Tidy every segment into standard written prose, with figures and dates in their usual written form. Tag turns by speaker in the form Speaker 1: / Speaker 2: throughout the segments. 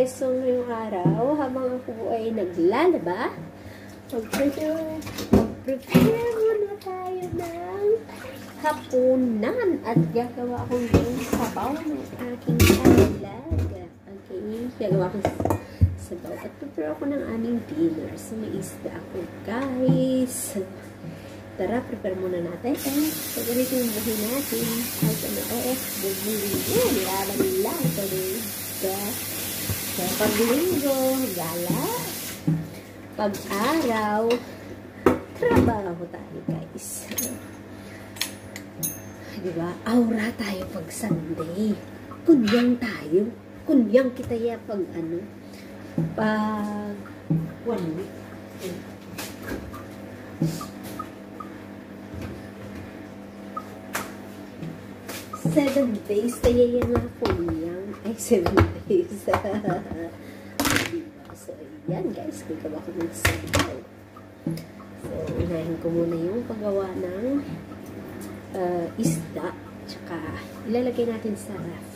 Speaker 1: guys, so ngayong araw, habang ako ay naglalaba, mag-prepare muna tayo ng hapunan at gagawa akong yung sabaw ng aking alaga. Okay, gagawa akong sabaw at prepare ako ng aming dinner. So, may isda ako, guys. Tara, prepare muna natin. So, ganito yung buhay natin. Kahit ano, buhay lang ito dito. So, pag-linggo, gala. Pag-araw, trabaho tayo, guys. Diba? Aura tayo pag Sunday. Kunyang tayo. Kunyang kita ya pag ano. Pag 1 week. 7 days tayo yan mga kunyang. Ay, 7 days. So, yan guys. Gagawa ko ng sabaw. So, unahin ko muna yung paggawa ng isda. Tsaka, ilalagay natin sa ref.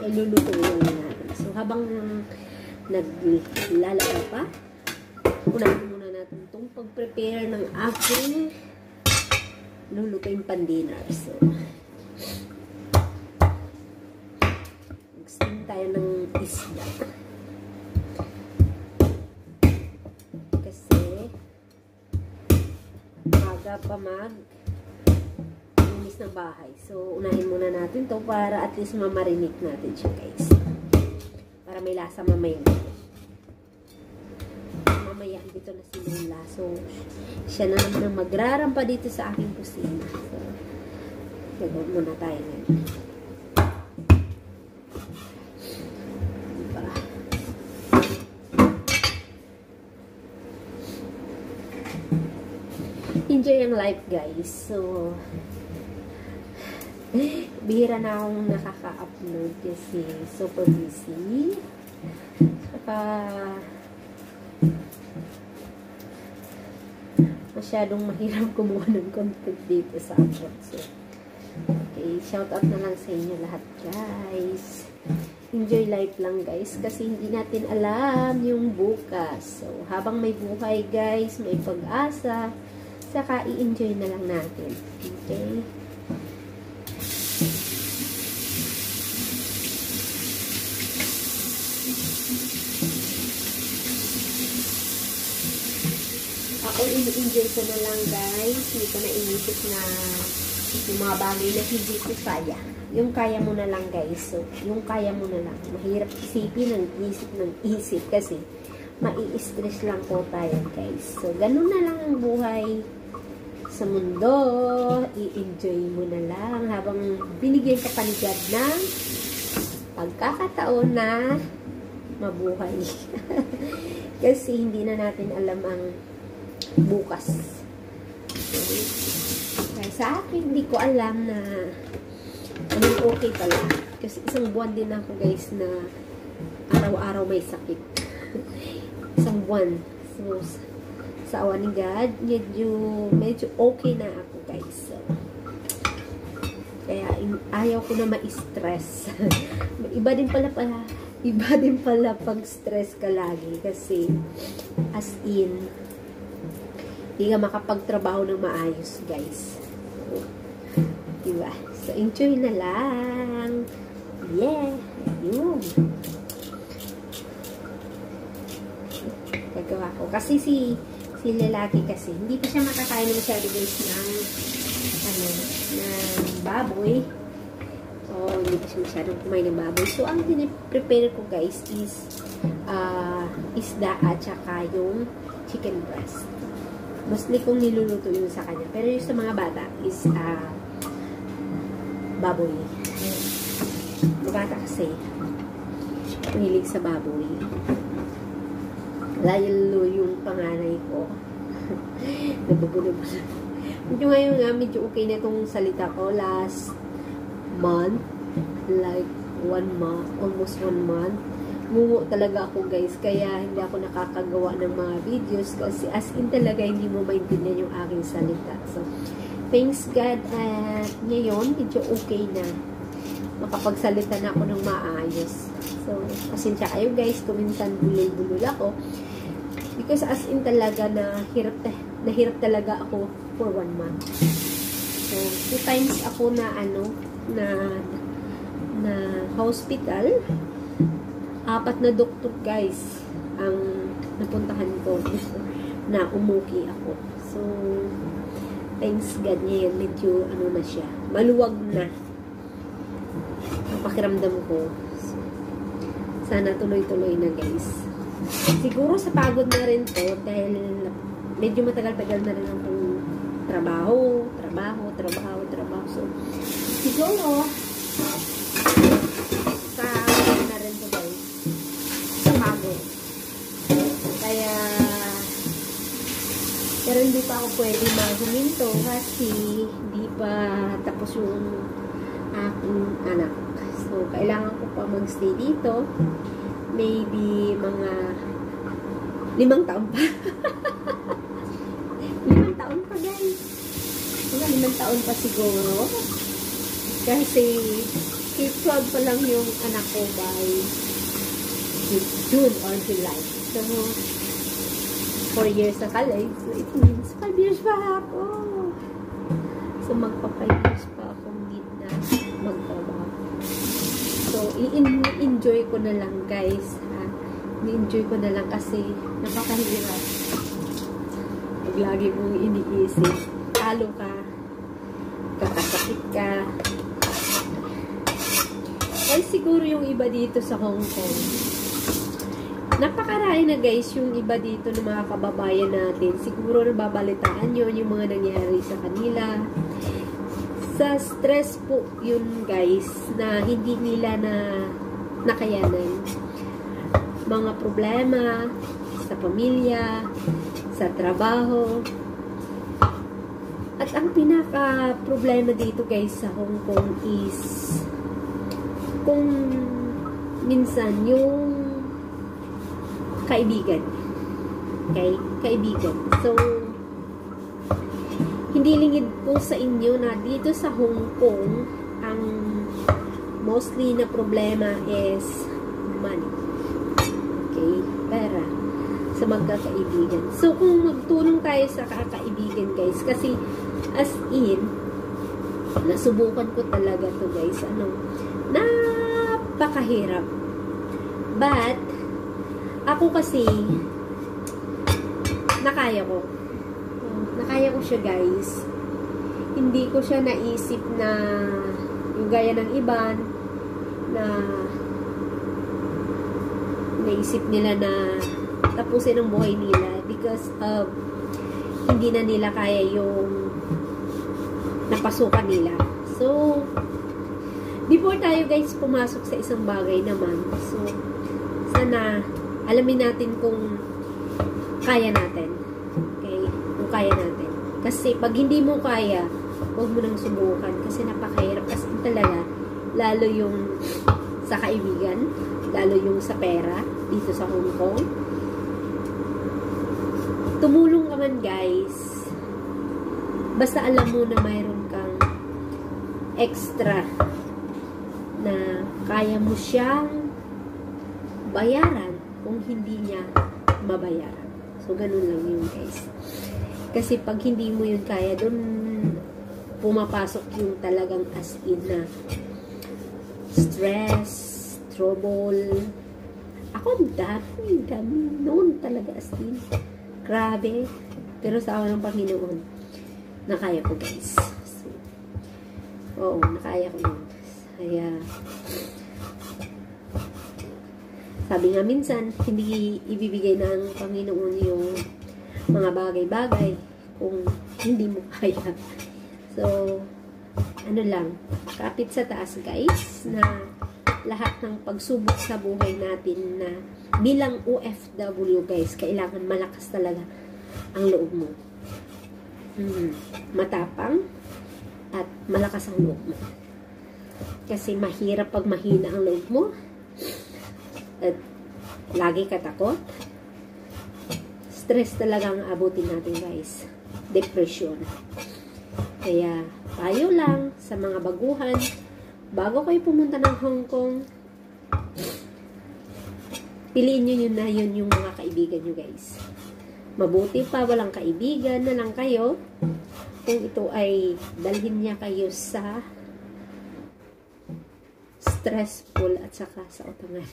Speaker 1: Ilulutuin natin. So, habang naglalaba pa, unahin muna natin itong pag-prepare ng aking lulutuin pan-dinner. So, mag-steam tayo ng isda. Kasi, maga pa ng bahay. So, unahin muna natin to para at least mamarinig natin siya, guys. Para may lasa mamaya dito. Mamaya dito na sinula. So, siya na naman ang magrarampa dito sa aking kusina. So, gagawin muna tayo ngayon. Diba? Enjoy ang life, guys. So, bihira na akong nakaka-upload kasi super busy. Saka masyadong mahirap kumuha ng content dito sa upload. So, okay, shout out na lang sa inyo lahat, guys. Enjoy life lang, guys, kasi hindi natin alam yung bukas. So, habang may buhay, guys, may pag-asa, saka i-enjoy na lang natin. Okay? Ako, i-enjoy ko na lang, guys. Hindi ko na inisip na yung mga bagay na hindi ko kaya. Yung kaya mo na lang, guys. So, yung kaya mo na lang. Mahirap isipin ng isip kasi mai-stress lang po tayo, guys. So, ganun na lang ang buhay sa mundo. I-enjoy mo na lang habang binigyan ka pa ni God ng pagkakataon na mabuhay. Kasi hindi na natin alam ang bukas. Okay. Kaya sa akin, hindi ko alam na anong okay pala. Kasi isang buwan din ako, guys, na araw-araw may sakit. Isang buwan. So, sa awa ni God, medyo okay na ako, guys. So, kaya ayaw ko na ma-stress. Iba din pala pag-stress ka lagi kasi as in hindi ka makapagtrabaho ng maayos, guys. Diba? So, enjoy na lang. Yeah. Yun. Gagawa ko. Kasi si lalaki kasi, hindi pa siya makakain ng masyado, guys, ng baboy. O, hindi pa siya masyadong kumain ng baboy. So, ang prepare ko, guys, is isda at saka yung chicken breast. Mostly kung niluluto yun sa kanya. Pero yung sa mga bata is baboy. Yung bata kasi mahilig sa baboy. Lalo yung panganay ko. Nabubulo pa. Medyo ngayon nga, medyo okay na itong salita ko. Last month, like 1 month, almost 1 month, mungo talaga ako guys, kaya hindi ako nakakagawa ng mga videos kasi as in talaga hindi mo maintindihan yung aking salita. So, thanks God at ngayon, medyo okay na. Makapagsalita na ako ng maayos. So, pasensya kayo guys, kung minsan bulol-bulol ako. Because as in talaga, nahirap talaga ako for 1 month. So, 2 times ako na hospital. 4 na doktor guys ang napuntahan ko na umuki ako. So, thanks God ngayon, medyo na siya. Maluwag na ang pakiramdam ko. So, sana tuloy-tuloy na guys. Siguro sa pagod na rin to dahil medyo matagal-tagal na rin akong trabaho. So, siguro pero hindi pa ako pwede maghuminto kasi hindi pa tapos yung aking anak. So, kailangan ko pa magstay dito. Maybe mga 5 taon pa. 5 taon pa guys. Mga 5 taon pa siguro. Kasi K-12 pa lang yung anak ko by June or July. So, 4 years na college. So, it means 5 years pa ako. So, magpa-5 years pa akong need na magtrabaho. So, i-enjoy ko na lang, guys. I-enjoy ko na lang kasi napakahirap. Pag lagi mong iniisip, talo ka, kakasakit ka. Ay, siguro yung iba dito sa Hong Kong, napakarami na guys yung iba dito ng mga kababayan natin. Siguro nababalitaan yun yung mga nangyari sa kanila. Sa stress po yun guys na hindi nila nakayanan. Mga problema sa pamilya, sa trabaho. At ang pinaka problema dito guys sa Hong Kong is kung minsan yung kaibigan. Okay? Kaibigan. So, hindi lingid po sa inyo na dito sa Hong Kong, ang mostly na problema is money. Okay? Pera. Sa magkakaibigan. So, kung magtulong tayo sa kakaibigan, guys, kasi as in, nasubukan ko talaga to guys. Napakahirap. But, ako kasi, nakaya ko. Nakaya ko siya, guys. Hindi ko siya naisip na yung gaya ng iba na naisip nila na tapusin ang buhay nila because of hindi na nila kaya yung napasukan nila. So, before tayo, guys, pumasok sa isang bagay naman, so, sana alamin natin kung kaya natin. Okay? Kung kaya natin. Kasi pag hindi mo kaya, huwag mo nang subukan. Kasi napakahirap. Kasi talaga, lalo yung sa kaibigan, lalo yung sa pera, dito sa Hong Kong. Tumulong ka man, guys. Basta alam mo na mayroon kang extra na kaya mo siyang bayaran kung hindi niya mabayaran. So, ganun lang yun, guys. Kasi pag hindi mo yun kaya, dun pumapasok yung talagang as in na stress, trouble. Ako, dami noon talaga as in. Grabe. Pero sa awa ng Panginoon, nakaya ko, guys. So, oo, nakaya ko yun. Kaya, sabi nga minsan, hindi ibibigay ng Panginoon yung mga bagay-bagay kung hindi mo kaya. So, ano lang, kapit sa taas guys, na lahat ng pagsubok sa buhay natin na bilang OFW guys, kailangan malakas talaga ang loob mo. Matapang at malakas ang loob mo. Kasi mahirap pag mahina ang loob mo at lagi ka takot. Stress talaga ang abutin natin guys. Depression. Kaya tayo lang sa mga baguhan, bago kayo pumunta ng Hong Kong, piliin nyo yun na yun yung mga kaibigan nyo guys. Mabuti pa walang kaibigan na lang kayo kung ito ay dalhin niya kayo sa stressful at saka sa utangan.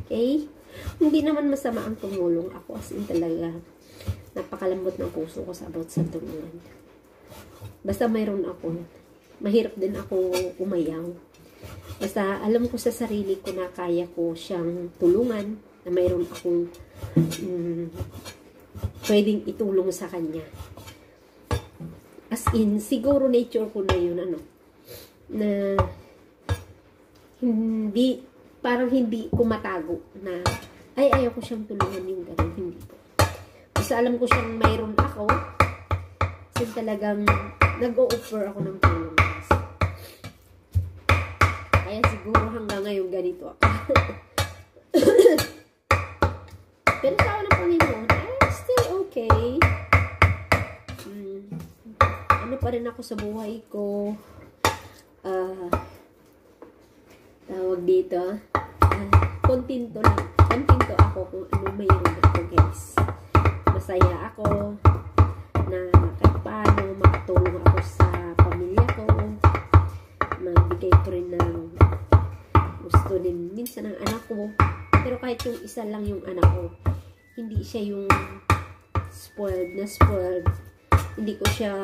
Speaker 1: Okay? Hindi naman masama ang tumulong. Ako as in talaga napakalambot ng puso ko sa about sa tulungan. Basta mayroon ako. Mahirap din ako umayaw. Basta alam ko sa sarili ko na kaya ko siyang tulungan, na mayroon akong pwedeng itulong sa kanya. As in, siguro nature ko na yun, na hindi, parang hindi ko matago na, ay, ayaw ko siyang tulungan yung gano'n. Hindi po. Basta alam ko siyang mayroon ako, kasi talagang nag-o-offer ako ng tulong. Kaya siguro hanggang ngayon ganito ako. Pero sa ako ng Panginoon, still okay. Ano pa rin ako sa buhay ko. Tawag dito. Kontento lang. Kontento ako kung ano mayroon ako guys. Masaya ako na kahit paano makatulong ako sa pamilya ko. Magbigay ko rin ng gusto din minsan ng anak ko. Pero kahit yung isa lang yung anak ko, hindi siya yung spoiled na spoiled. Hindi ko siya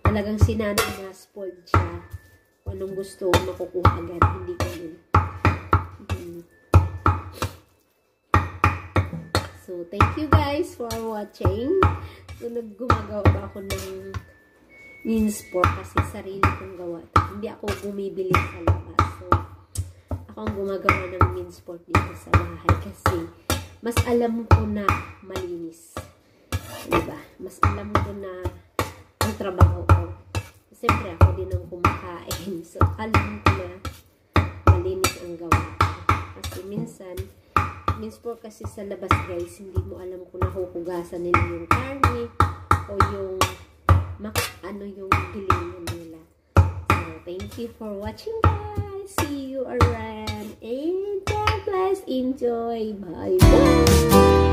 Speaker 1: talagang sinanay na spoiled siya. Kung anong gusto, makukuha agad. Hindi ko yun. So, thank you guys for watching. So, naggumagawa ba ako ng Minsport kasi sarili kong gawa. Hindi ako bumibili sa labas. So, ako ang gumagawa ng Minsport dito sa bahay kasi mas alam ko na malinis. Diba? Mas alam ko na ang trabaho ko. Siyempre, ako din ang kumakain. So, alam ko na malinis ang gawa ko. Kasi minsan, Minsport kasi sa labas guys, hindi mo alam kung nahuhugasan nila yung karne o yung yung gilingan nila. So, thank you for watching guys. See you around and God bless. Enjoy. Bye bye.